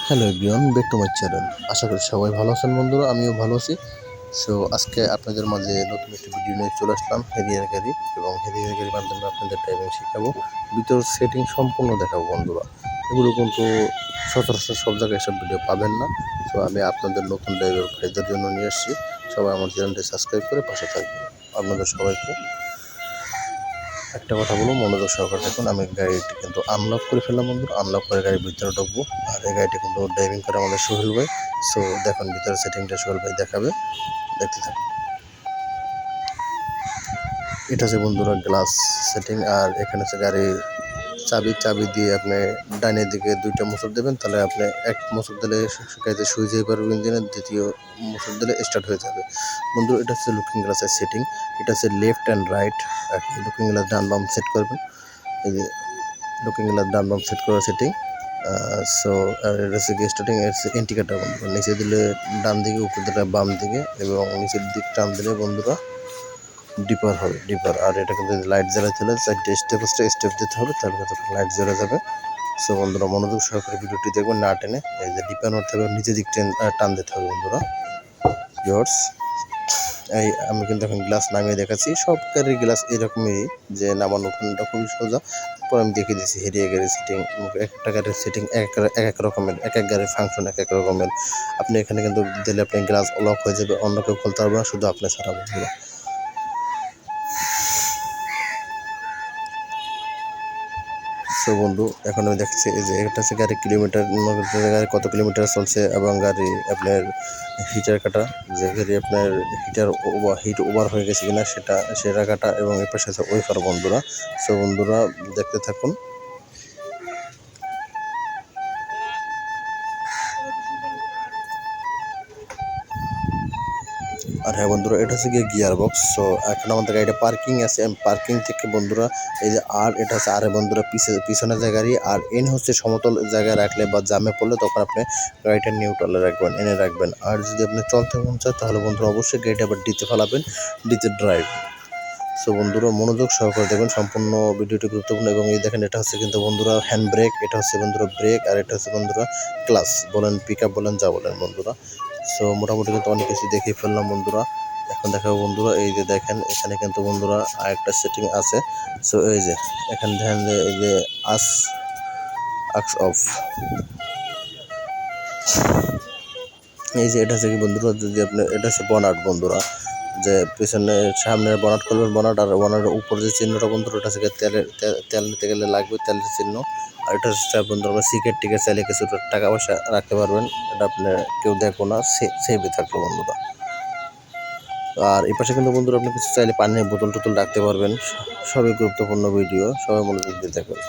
Hello everyone, back to my channel. আশা করি সবাই ভালো আছেন বন্ধুরা, আমিও ভালো আছি। সো আজকে আপনাদের মাঝে নতুন একটি ভিডিও নিয়ে চলে আসলাম হেরিয়ার গাড়ি, এবং হেরিয়ার গাড়ির মাধ্যমে আপনাদের ড্রাইভিং শেখাবো, ভিতর সেটিং সম্পূর্ণ দেখাবো বন্ধুরা। এগুলো কিন্তু সচরাচর সব জায়গায় এসব ভিডিও পাবেন না। তো আমি আপনাদের নতুন ড্রাইভার ভাইদের জন্য নিয়ে আসছি। সবাই আমার চ্যানেলটি সাবস্ক্রাইব করে পাশে থাকবেন। আপনাদের সবাইকে একটা কথা বলবো, মনোযোগ সহকারে দেখুন। আমি গাড়িটি কিন্তু আনলক করে ফেললাম বন্ধুরা। আনলক করে গাড়ির ভিতরে ঢুকবো। আর এই গাড়িটি কিন্তু ড্রাইভিং করে আমাদের সোহেল ভাই। সো দেখুন ভিতরে সেটিংটা সোহেল ভাই দেখাবে, দেখতে থাকুন। এটা হচ্ছে বন্ধুরা গ্লাস সেটিং। আর এখানে হচ্ছে গাড়ির চাবি দিয়ে আপনি ডাইনের দিকে দুইটা মোচড় দেবেন, তাহলে আপনি এক মোচড় দিলে গাড়িতে শুয়ে যেতে পারবেন ইঞ্জিনের, দ্বিতীয় মোচড় দিলে স্টার্ট হয়ে যাবে বন্ধু। এটা হচ্ছে লুকিং গ্লাসের সেটিং। এটা হচ্ছে left and right. Looking glass ডান বাম সেট করবেন। এই যে লুকিং গ্লাস ডান বাম সেট করা সেটিং। সো এটা হচ্ছে স্টার্টিং ইন্ডিকেটার বন্ধুরা। নিচে দিলে ডান দিকে, উপর দিলে বাম দিকে, এবং নিচের দিক টান দিলে বন্ধুরা ডিপার হবে, ডিপার। আর এটা কিন্তু লাইট জ্বালাতে হলে চারটে স্টেপ দিতে হবে, তাহলে কিন্তু লাইট জ্বলে যাবে। সো বন্ধুরা মনোযোগ সহকারে ভিডিওটি দেখবেন, না টেনে। এই যে ডিপার মারতে হবে, নিচের দিক টান দিতে হবে বন্ধুরা। ভিউয়ার্স, এই আমি কিন্তু এখন গ্লাস নামিয়ে দেখাচ্ছি। সব গাড়ির গ্লাস এরকমই, যে নামানো ওঠানোটা খুবই সোজা। পরে আমি দেখিয়ে দিচ্ছি হেরিয়া গাড়ির সেটিং। একটা গাড়ির সেটিং এক এক রকমের, এক গাড়ির ফাংশন এক এক রকমের। আপনি এখানে কিন্তু দিলে আপনি গ্লাস লক হয়ে যাবে, অন্য কেউ খুলতে পারবে না, শুধু আপনি ছাড়া বন্ধুরা। সো বন্ধু, এখন আমি দেখছি যে এটা হচ্ছে গাড়ি কিলোমিটার, গাড়ি কত কিলোমিটার চলছে, এবং গাড়ি আপনার হিটার কাটা, যে গাড়ি আপনার হিট ওভার হয়ে গেছে কিনা সেটা কাটা, এবং এর পাশে আছে ওয়েফার বন্ধুরা। সো বন্ধুরা দেখতে থাকুন। আর হ্যাঁ বন্ধুরা, এটা হচ্ছে গিয়ে গিয়ার বক্স। সো এখন আমাদের গাড়িটা পার্কিং আছে, পার্কিং থেকে বন্ধুরা এই যে আর এটা হচ্ছে আরে বন্ধুরা পিছনের জায়গারই। আর এন হচ্ছে সমতল জায়গায় রাখলে বা জামে পড়লে তখন আপনি গাড়িটা নিউট্রালে রাখবেন, এনে রাখবেন। আর যদি আপনি চলতে মন চায় তাহলে বন্ধুরা অবশ্যই গাড়িটা আবার ডিতে ফেলাবেন, ডিতে ড্রাইভ। সো বন্ধুরা মনোযোগ সহকারে দেখবেন, সম্পূর্ণ ভিডিওটি গুরুত্বপূর্ণ। এবং এই দেখেন, এটা হচ্ছে কিন্তু বন্ধুরা হ্যান্ড ব্রেক, এটা হচ্ছে বন্ধুরা ব্রেক, আর এটা হচ্ছে বন্ধুরা ক্লাচ বলেন, পিক আপ বলেন, যা বলেন বন্ধুরা। সো মোটামুটি কিন্তু অনেক কিছু দেখিয়ে ফেললাম বন্ধুরা। এখন দেখাবো বন্ধুরা, এই যে দেখেন এখানে কিন্তু বন্ধুরা আরেকটা সেটিং আছে। সো এই যে এখানে দেখেন যে এই যে আক্স অফ, এই যে এটা হচ্ছে কি বন্ধুরা, যদি আপনি এটা হচ্ছে বনাট বন্ধুরা, যে পিছনে সামনের বনাট করবেন, বনাট। আর বনাটের উপর যে চিহ্নটা বন্ধুরা, ওটা হচ্ছে তেল নিতে গেলে লাগবে, তেলের চিহ্ন। আর এটা হচ্ছে বন্ধুরা আমরা সিগারেট টিকেট চাইলে কিছু টাকা পয়সা রাখতে পারবেন, এটা আপনি কেউ দেখবো না, সেভে থাকবে বন্ধুরা। আর এই পাশে কিন্তু বন্ধুরা আপনি কিছু চাইলে পানির বোতল টোতল রাখতে পারবেন। সবই গুরুত্বপূর্ণ ভিডিও, সবাই মনোযোগ দিয়ে দেখবেন।